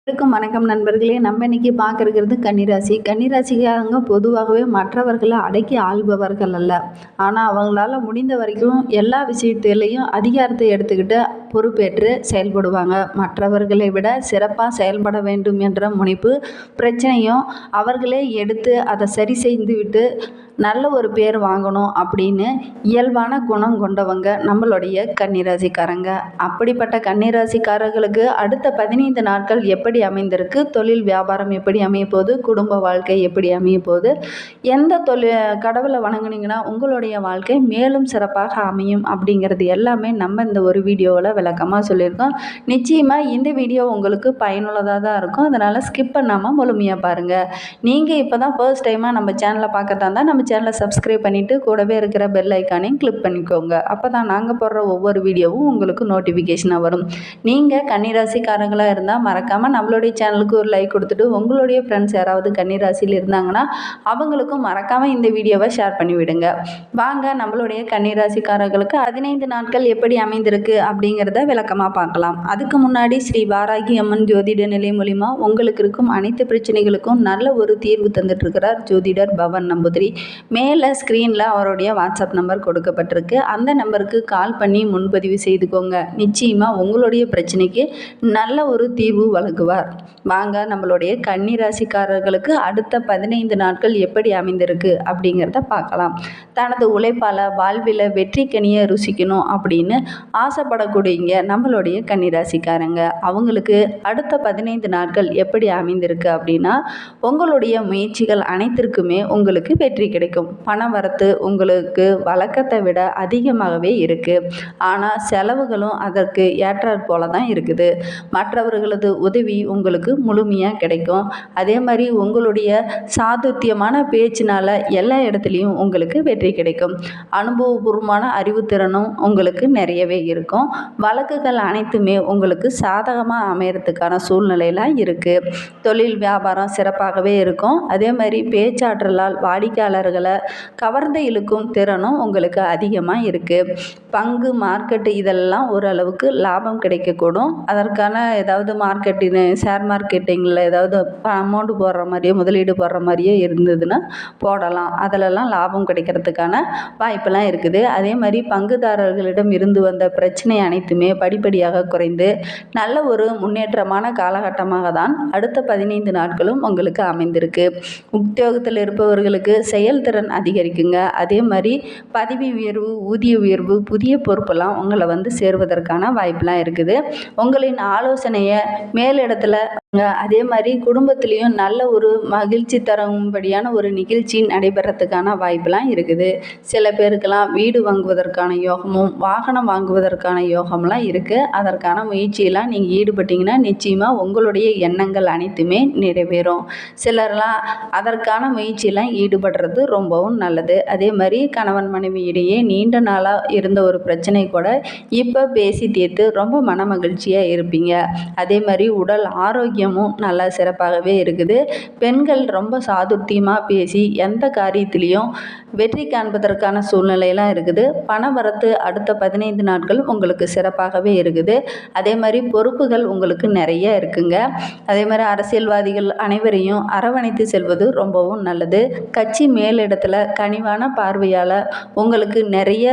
வணக்கம் நண்பர்களே. நம்ம இன்னைக்கு பார்க்க இருக்கிறது கன்னிராசி. கன்னிராசிக்காரங்க பொதுவாகவே மற்றவர்களை அடக்கி ஆள்பவர்கள் அல்ல. ஆனால் அவங்களால முடிந்த வரைக்கும் எல்லா விஷயத்திலையும் அதிகாரத்தை எடுத்துக்கிட்டு பொறுப்பேற்று செயல்படுவாங்க. மற்றவர்களை விட சிறப்பாக செயல்பட வேண்டும் என்ற முனைப்பு பிரச்சனையும் அவர்களே எடுத்து அதை சரி செய்து விட்டு நல்ல ஒரு பேர் வாங்கணும் அப்படின்னு இயல்பான குணம் கொண்டவங்க நம்மளுடைய கன்னிராசிக்காரங்க. அப்படிப்பட்ட கன்னிராசிக்காரர்களுக்கு அடுத்த 15 நாட்கள் எப்படி அமைந்திருக்கு, தொழில் வியாபாரம் எப்படி அமைய போகுது, குடும்ப வாழ்க்கை எப்படி அமைய போகுது, எந்த கடவுளை வணங்குனீங்கன்னா உங்களுடைய வாழ்க்கை மேலும் சிறப்பாக அமையும் அப்படிங்கிறது எல்லாமே நம்ம இந்த ஒரு வீடியோவில் விளக்கமாக சொல்லியிருக்கோம். நிச்சயமாக இந்த வீடியோ உங்களுக்கு பயனுள்ளதாக தான் இருக்கும். அதனால் ஸ்கிப் பண்ணாமல் முழுமையாக பாருங்கள். நீங்கள் இப்போ தான் ஃபர்ஸ்ட் டைமாக நம்ம சேனலை பார்க்கறதா இருந்தால் நம்ம சேனலை சப்ஸ்கிரைப் பண்ணிவிட்டு கூடவே இருக்கிற பெல் ஐக்கானையும் கிளிக் பண்ணிக்கோங்க. அப்போ தான் நாங்கள் போடுற ஒவ்வொரு வீடியோவும் உங்களுக்கு நோட்டிஃபிகேஷனாக வரும். நீங்கள் கன்னிராசிக்காரங்களாக இருந்தால் மறக்காமல் நம்மளுடைய சேனலுக்கு ஒரு லைக் கொடுத்துட்டு உங்களுடைய ஃப்ரெண்ட்ஸ் யாராவது கன்னிராசியில் இருந்தாங்கன்னா அவங்களுக்கும் மறக்காமல் இந்த வீடியோவை ஷேர் பண்ணிவிடுங்க. வாங்க நம்மளுடைய கன்னிராசிக்காரர்களுக்கு 15 நாட்கள் எப்படி அமைந்திருக்கு அப்படிங்கிறத விளக்கமாக பார்க்கலாம். அதுக்கு முன்னாடி ஸ்ரீ வாராகி அம்மன் ஜோதிட நிலை மூலிமா உங்களுக்கு இருக்கும் அனைத்து பிரச்சனைகளுக்கும் நல்ல ஒரு தீர்வு தந்துட்டு இருக்கிறார் ஜோதிடர் பவன் நம்பூதிரி. மேலே ஸ்க்ரீனில் அவருடைய வாட்ஸ்அப் நம்பர் கொடுக்கப்பட்டிருக்கு. அந்த நம்பருக்கு கால் பண்ணி முன்பதிவு செய்துக்கோங்க. நிச்சயமாக உங்களுடைய பிரச்சனைக்கு நல்ல ஒரு தீர்வு வழங்குவார். வாங்க நம்மளுடைய கன்னிராசிக்காரர்களுக்கு அடுத்த 15 நாட்கள் எப்படி அமைந்திருக்கு அப்படிங்கிறத பார்க்கலாம். தனது உழைப்பால் வாழ்வில் வெற்றி கனியை ருசிக்கணும் அப்படின்னு ஆசைப்படக்கூடியங்க நம்மளுடைய கன்னிராசிக்காரங்க. அவங்களுக்கு அடுத்த 15 நாட்கள் எப்படி அமைந்திருக்கு அப்படின்னா, உங்களுடைய முயற்சிகள் அனைத்திற்குமே உங்களுக்கு வெற்றி கிடைக்கும். பண வரத்து உங்களுக்கு வழக்கத்தை விட அதிகமாகவே இருக்குது. ஆனால் செலவுகளும் அதற்கு ஏற்றாற் போல தான் இருக்குது. மற்றவர்களது உதவி உங்களுக்கு முழுமையாக கிடைக்கும். அதே மாதிரி உங்களுடைய சாதுத்தியமான பேச்சினால் எல்லா இடத்துலையும் உங்களுக்கு வெற்றி கிடைக்கும். அனுபவபூர்வமான அறிவுத்திறனும் உங்களுக்கு நிறையவே இருக்கும். வழக்குகள் அனைத்துமே உங்களுக்கு சாதகமாக அமையறதுக்கான சூழ்நிலையெல்லாம் இருக்குது. தொழில் வியாபாரம் சிறப்பாகவே இருக்கும். அதே மாதிரி பேச்சாற்றலால் வாடிக்கையாளர்களை கவர்ந்து இழுக்கும் திறனும் உங்களுக்கு அதிகமாக இருக்குது. பங்கு மார்க்கெட்டு இதெல்லாம் ஓரளவுக்கு லாபம் கிடைக்கக்கூடும். அதற்கான ஏதாவது ஷேர் மார்க்கெட்டிங்கில் ஏதாவது அமௌண்ட் போடுற மாதிரியோ முதலீடு போடுற மாதிரியோ இருந்ததுன்னா போடலாம். அதிலெல்லாம் லாபம் கிடைக்கிறதுக்கான வாய்ப்பெல்லாம் இருக்குது. அதே மாதிரி பங்குதாரர்களிடம் இருந்து வந்த பிரச்சனை அனைத்துமே படிப்படியாக குறைந்து நல்ல ஒரு முன்னேற்றமான காலகட்டமாக தான் அடுத்த 15 நாட்களும் உங்களுக்கு அமைந்திருக்கு. உத்தியோகத்தில் இருப்பவர்களுக்கு செயல்திறன் அதிகரிக்குங்க. அதே மாதிரி பதவி உயர்வு, ஊதிய உயர்வு, புதிய பொறுப்பெல்லாம் உங்களை சேருவதற்கான வாய்ப்பெலாம் இருக்குது. உங்களின் ஆலோசனையை மேலிடத்துல அதே மாதிரி குடும்பத்திலையும் நல்ல ஒரு மகிழ்ச்சி தரும்படியான ஒரு நிகழ்ச்சி நடைபெறத்துக்கான வாய்ப்பெலாம் இருக்குது. சில பேருக்கெல்லாம் வீடு வாங்குவதற்கான யோகமும் வாகனம் வாங்குவதற்கான யோகம்லாம் இருக்குது. அதற்கான முயற்சியெல்லாம் நீங்கள் ஈடுபட்டிங்கன்னா நிச்சயமாக உங்களுடைய எண்ணங்கள் அனைத்துமே நிறைவேறும். சிலர்லாம் அதற்கான முயற்சியெல்லாம் ஈடுபடுறது ரொம்பவும் நல்லது. அதே மாதிரி கணவன் மனைவி இடையே நீண்ட நாளாக இருந்த ஒரு பிரச்சனை கூட இப்போ பேசி தீர்த்து ரொம்ப மன மகிழ்ச்சியாக இருப்பீங்க. அதே மாதிரி உடல் ஆரோக்கியமும் நல்லா சிறப்பாகவே இருக்குது. பெண்கள் ரொம்ப சாதுர்த்தியமாக பேசி எந்த காரியத்திலையும் வெற்றி காண்பதற்கான சூழ்நிலையெல்லாம் இருக்குது. பண வரத்து அடுத்த 15 நாட்கள் உங்களுக்கு சிறப்பாகவே இருக்குது. அதே மாதிரி பொறுப்புகள் உங்களுக்கு நிறைய இருக்குங்க. அதே மாதிரி அரசியல்வாதிகள் அனைவரையும் அரவணைத்து செல்வது ரொம்பவும் நல்லது. கட்சி மேலிடத்தில் கனிவான பார்வையால் உங்களுக்கு நிறைய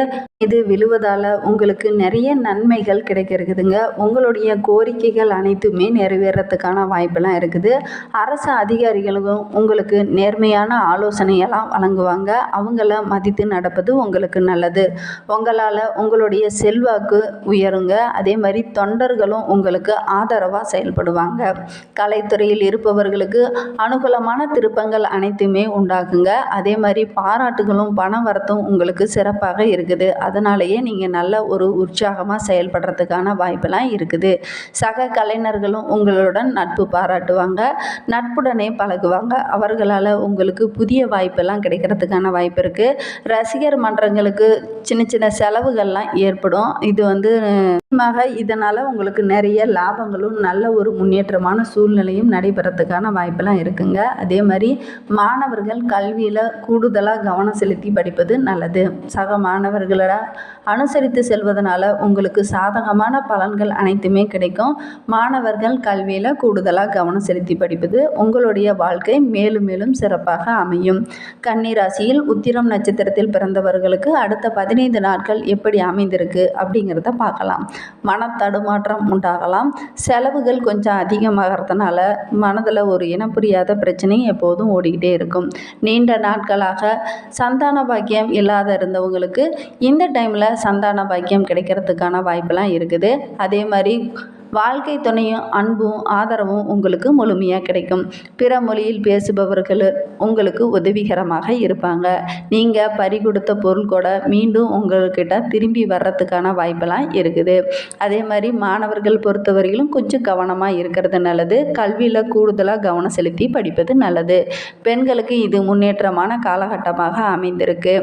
இது விழுவதால் உங்களுக்கு நிறைய நன்மைகள் கிடைக்கிறதுங்க. உங்களுடைய கோரிக்கைகள் அனைத்துமே நிறைவேறத்துக்கான வாய்ப்பெல்லாம் இருக்குது. அரசு அதிகாரிகளும் உங்களுக்கு நேர்மையான ஆலோசனையெல்லாம் வழங்குவாங்க. அவங்கள மதித்து நடப்பது உங்களுக்கு நல்லது. உங்களால் உங்களுடைய செல்வாக்கு உயருங்க. அதே மாதிரி தொண்டர்களும் உங்களுக்கு ஆதரவாக செயல்படுவாங்க. கலைத்துறையில் இருப்பவர்களுக்கு அனுகூலமான திருப்பங்கள் அனைத்துமே உண்டாகுங்க. அதே மாதிரி பாராட்டுகளும் பண வரத்தும் உங்களுக்கு சிறப்பாக இருக்குது. அதனாலேயே நீங்கள் நல்ல ஒரு உற்சாகமாக செயல்படுறதுக்கான வாய்ப்பெல்லாம் இருக்குது. சக கலைஞர்களும் உங்களுடன் நட்பு பாராட்டுவாங்க, நட்புடனே பழகுவாங்க. அவர்களால் உங்களுக்கு புதிய வாய்ப்பெல்லாம் கிடைக்கிறதுக்கான வாய்ப்பு இருக்குது. ரசிகர் மன்றங்களுக்கு சின்ன சின்ன செலவுகள்லாம் ஏற்படும். இதனால் உங்களுக்கு நிறைய லாபங்களும் நல்ல ஒரு முன்னேற்றமான சூழ்நிலையும் நடைபெறத்துக்கான வாய்ப்பெல்லாம் இருக்குங்க. அதே மாதிரி மாணவர்கள் கல்வியில் கூடுதலாக கவனம் செலுத்தி படிப்பது நல்லது. சக மாணவர்களோட அனுசரித்து செல்வதனால உங்களுக்கு சாதகமான பலன்கள் அனைத்துமே கிடைக்கும். மாணவர்கள் கல்வியில் கூடுதலாக கவனம் செலுத்தி படிப்பது உங்களுடைய வாழ்க்கை மேலும் மேலும் சிறப்பாக அமையும். கன்னிராசியில் உத்திரம் நட்சத்திரத்தில் பிறந்தவர்களுக்கு அடுத்த 15 நாட்கள் எப்படி அமைந்திருக்கு அப்படிங்கிறத பார்க்கலாம். மன தடுமாற்றம் உண்டாகலாம். செலவுகள் கொஞ்சம் அதிகமாகிறதுனால மனதில் ஒரு இனம் புரியாத பிரச்சனை எப்போதும் ஓடிக்கிட்டே இருக்கும். நீண்ட நாட்களாக சந்தான பாக்கியம் இல்லாத இருந்தவங்களுக்கு இந்த டைமில் சந்தான பாக்கியம் கிடைக்கிறதுக்கான வாய்ப்பெல்லாம் இருக்குது. அதே மாதிரி வாழ்க்கை துணையும் அன்பும் ஆதரவும் உங்களுக்கு முழுமையாக கிடைக்கும். பிற மொழியில் பேசுபவர்கள் உங்களுக்கு உதவிகரமாக இருப்பாங்க. நீங்கள் பறிகொடுத்த பொருள் கூட மீண்டும் உங்கள்கிட்ட திரும்பி வர்றதுக்கான வாய்ப்பெல்லாம் இருக்குது. அதே மாதிரி மாணவர்கள் பொறுத்தவரையிலும் கொஞ்சம் கவனமாக இருக்கிறது நல்லது. கல்வியில் கூடுதலாக கவனம் செலுத்தி படிப்பது நல்லது. பெண்களுக்கு இது முன்னேற்றமான காலகட்டமாக அமைந்திருக்கு.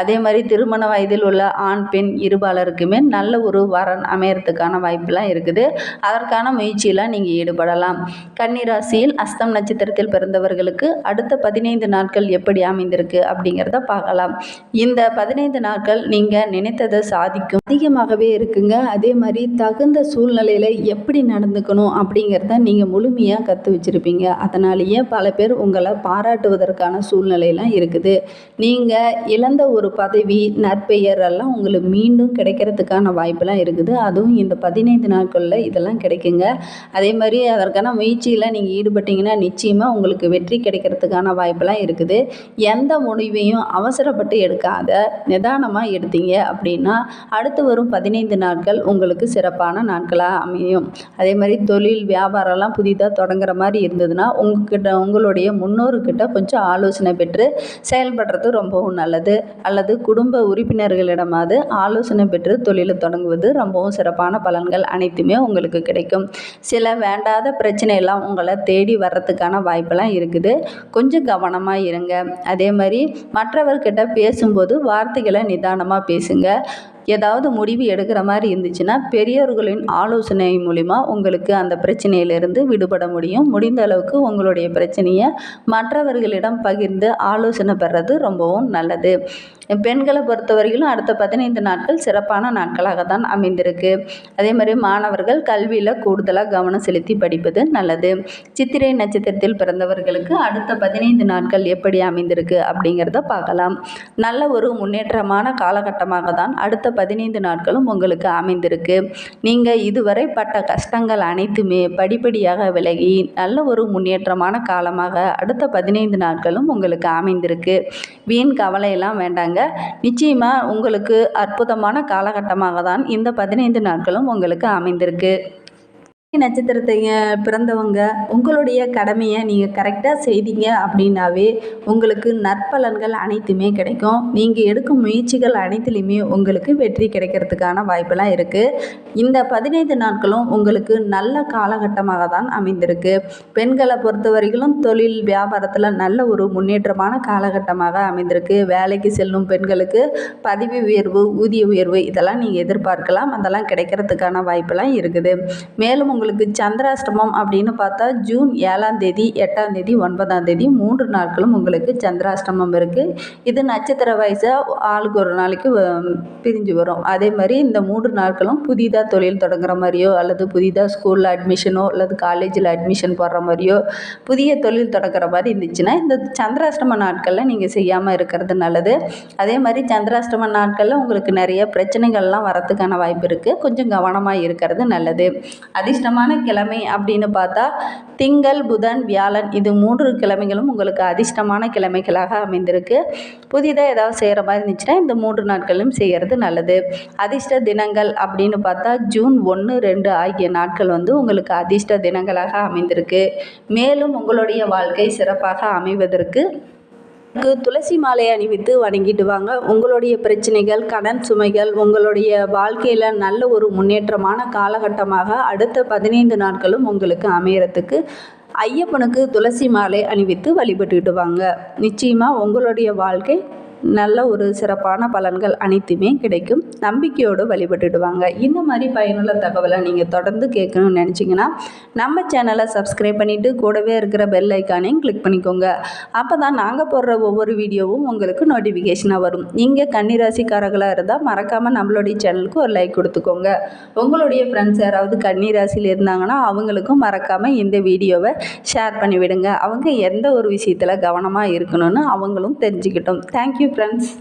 அதே மாதிரி திருமண வயதில் உள்ள ஆண் பெண் இருபாலருக்குமே நல்ல ஒரு வரன் அமையறதுக்கான வாய்ப்பெல்லாம் இருக்குது. அதற்கான முயற்சியில் நீங்கள் ஈடுபடலாம். கன்னிராசியில் அஸ்தம் நட்சத்திரத்தில் பிறந்தவர்களுக்கு அடுத்த 15 நாட்கள் எப்படி அமைந்திருக்கு அப்படிங்கிறத பார்க்கலாம். இந்த 15 நாட்கள் நீங்கள் நினைத்ததை சாதிக்கும் அதிகமாகவே இருக்குங்க. அதே மாதிரி தகுந்த சூழ்நிலையில் எப்படி நடந்துக்கணும் அப்படிங்கிறத நீங்கள் முழுமையாக கற்று வச்சுருப்பீங்க. அதனாலேயே பல பேர் உங்களை பாராட்டுவதற்கான சூழ்நிலையெல்லாம் இருக்குது. நீங்கள் இழந்த ஒரு பதவி நற்பெயர் எல்லாம் உங்களுக்கு மீண்டும் கிடைக்கிறதுக்கான வாய்ப்பெல்லாம் இருக்குது. அதுவும் இந்த 15 நாட்களில் இதெல்லாம் கிடைக்குங்க. அதே மாதிரி அதற்கான முயற்சியில் நீங்கள் ஈடுபட்டீங்கன்னா நிச்சயமாக உங்களுக்கு வெற்றி கிடைக்கிறதுக்கான வாய்ப்பெல்லாம் இருக்குது. எந்த முடிவையும் அவசரப்பட்டு எடுக்காத நிதானமாக எடுத்தீங்க அப்படின்னா அடுத்து வரும் 15 நாட்கள் உங்களுக்கு சிறப்பான நாட்களாக அமையும். அதே மாதிரி தொழில் வியாபாரம்லாம் புதிதாக தொடங்குற மாதிரி இருந்ததுன்னா உங்களுடைய முன்னோர்கிட்ட கொஞ்சம் ஆலோசனை பெற்று செயல்படுறது ரொம்பவும் நல்லது. அல்லது குடும்ப உறுப்பினர்களிடமாவது ஆலோசனை பெற்று தொழிலை தொடங்குவது ரொம்பவும் சிறப்பான பலன்கள் அனைத்துமே உங்களுக்கு கிடைக்கும். சில வேண்டாத பிரச்சனை எல்லாம் உங்களை தேடி வர்றதுக்கான வாய்ப்பெல்லாம் இருக்குது. கொஞ்சம் கவனமாக இருங்க. அதே மாதிரி மற்றவர்கிட்ட பேசும்போது வார்த்தைகளை நிதானமாக பேசுங்க. ஏதாவது முடிவு எடுக்கிற மாதிரி இருந்துச்சுன்னா பெரியவர்களின் ஆலோசனை மூலிமா உங்களுக்கு அந்த பிரச்சனையிலிருந்து விடுபட முடியும். முடிந்த அளவுக்கு உங்களுடைய பிரச்சனையை மற்றவர்களிடம் பகிர்ந்து ஆலோசனை பெறது ரொம்பவும் நல்லது. பெண்களை பொறுத்தவரையிலும் அடுத்த 15 நாட்கள் சிறப்பான நாட்களாக தான் அமைந்திருக்கு. அதே மாதிரி மாணவர்கள் கல்வியில் கூடுதலாக கவனம் செலுத்தி படிப்பது நல்லது. சித்திரை நட்சத்திரத்தில் பிறந்தவர்களுக்கு அடுத்த 15 நாட்கள் எப்படி அமைந்திருக்கு அப்படிங்கிறத பார்க்கலாம். நல்ல ஒரு முன்னேற்றமான காலகட்டமாக தான் அடுத்த 15 நாட்களும் உங்களுக்கு அமைந்திருக்கு. நீங்கள் இதுவரை பட்ட கஷ்டங்கள் அனைத்துமே படிப்படியாக விலகி நல்ல ஒரு முன்னேற்றமான காலமாக அடுத்த 15 நாட்களும் உங்களுக்கு அமைந்திருக்கு. வீண் கவலையெல்லாம் வேண்டாங்க. நிச்சயமாக உங்களுக்கு அற்புதமான காலகட்டமாக தான் இந்த 15 நாட்களும் உங்களுக்கு அமைந்திருக்கு. நட்சத்திரத்தை பிறந்தவங்க உங்களுடைய கடமையை நீங்கள் கரெக்டாக செய்தீங்க அப்படின்னாவே உங்களுக்கு நற்பலன்கள் அனைத்துமே கிடைக்கும். நீங்கள் எடுக்கும் முயற்சிகள் அனைத்துலேயுமே உங்களுக்கு வெற்றி கிடைக்கிறதுக்கான வாய்ப்பெல்லாம் இருக்குது. இந்த 15 நாட்களும் உங்களுக்கு நல்ல காலகட்டமாக தான் அமைந்திருக்கு. பெண்களை பொறுத்தவரையிலும் தொழில் வியாபாரத்தில் நல்ல ஒரு முன்னேற்றமான காலகட்டமாக அமைந்திருக்கு. வேலைக்கு செல்லும் பெண்களுக்கு பதவி உயர்வு ஊதிய உயர்வு இதெல்லாம் நீங்கள் எதிர்பார்க்கலாம். அதெல்லாம் கிடைக்கிறதுக்கான வாய்ப்பெல்லாம் இருக்குது. மேலும் உங்களுக்கு சந்திராஷ்டமம் அப்படின்னு பார்த்தா ஜூன் 7ஆம் தேதி 8ஆம் தேதி 9ஆம் தேதி 3 நாட்களும் உங்களுக்கு சந்திராஷ்டமம் இருக்குது. இது நட்சத்திர வயசாக ஆளுக்கு ஒரு நாளைக்கு பிரிஞ்சு வரும். அதே மாதிரி இந்த 3 நாட்களும் புதிதாக தொழில் தொடங்குற மாதிரியோ அல்லது புதிதாக ஸ்கூலில் அட்மிஷனோ அல்லது காலேஜில் அட்மிஷன் போடுற மாதிரியோ புதிய தொழில் தொடங்குற மாதிரி இருந்துச்சுன்னா இந்த சந்திராஷ்டம நாட்களில் நீங்கள் செய்யாமல் இருக்கிறது நல்லது. அதே மாதிரி சந்திராஷ்டம நாட்களில் உங்களுக்கு நிறைய பிரச்சனைகள்லாம் வரத்துக்கான வாய்ப்பு இருக்குது. கொஞ்சம் கவனமாக இருக்கிறது நல்லது. அதிர்ஷ்டமான கிழமை அப்படின்னு பார்த்தா திங்கள் புதன் வியாழன் இது 3 கிழமைகளும் உங்களுக்கு அதிர்ஷ்டமான கிழமைகளாக அமைந்திருக்கு. புதிதாக ஏதாவது செய்கிற மாதிரி இருந்துச்சுன்னா இந்த 3 நாட்களும் செய்கிறது நல்லது. அதிர்ஷ்ட தினங்கள் அப்படின்னு பார்த்தா ஜூன் 1, 2 ஆகிய நாட்கள் உங்களுக்கு அதிர்ஷ்ட தினங்களாக அமைந்திருக்கு. மேலும் உங்களுடைய வாழ்க்கை சிறப்பாக அமைவதற்கு துளசி மாலை அணிவித்து வணங்கிட்டு வாங்க. உங்களுடைய பிரச்சனைகள் கடன் சுமைகள் உங்களுடைய வாழ்க்கையில் நல்ல ஒரு முன்னேற்றமான காலகட்டமாக அடுத்த 15 நாட்களும் உங்களுக்கு அமையறதுக்கு ஐயப்பனுக்கு துளசி மாலை அணிவித்து வழிபட்டுக்கிட்டு வாங்க. நிச்சயமாக உங்களுடைய வாழ்க்கை நல்ல ஒரு சிறப்பான பலன்கள் அனைத்துமே கிடைக்கும். நம்பிக்கையோடு வழிபட்டுடுவாங்க. இந்த மாதிரி பயனுள்ள தகவலை நீங்கள் தொடர்ந்து கேட்கணும்னு நினச்சிங்கன்னா நம்ம சேனலை சப்ஸ்கிரைப் பண்ணிவிட்டு கூடவே இருக்கிற பெல் ஐக்கானையும் கிளிக் பண்ணிக்கோங்க. அப்போ தான் நாங்கள் போடுற ஒவ்வொரு வீடியோவும் உங்களுக்கு நோட்டிஃபிகேஷனாக வரும். நீங்கள் கன்னிராசிக்காரர்களாக இருந்தால் மறக்காமல் நம்மளுடைய சேனலுக்கு ஒரு லைக் கொடுத்துக்கோங்க. உங்களுடைய ஃப்ரெண்ட்ஸ் யாராவது கன்னிராசியில் இருந்தாங்கன்னா அவங்களுக்கும் மறக்காமல் இந்த வீடியோவை ஷேர் பண்ணிவிடுங்க. அவங்க எந்த ஒரு விஷயத்தில் கவனமாக இருக்கணும்னு அவங்களும் தெரிஞ்சுக்கிட்டோம். Thank you friends.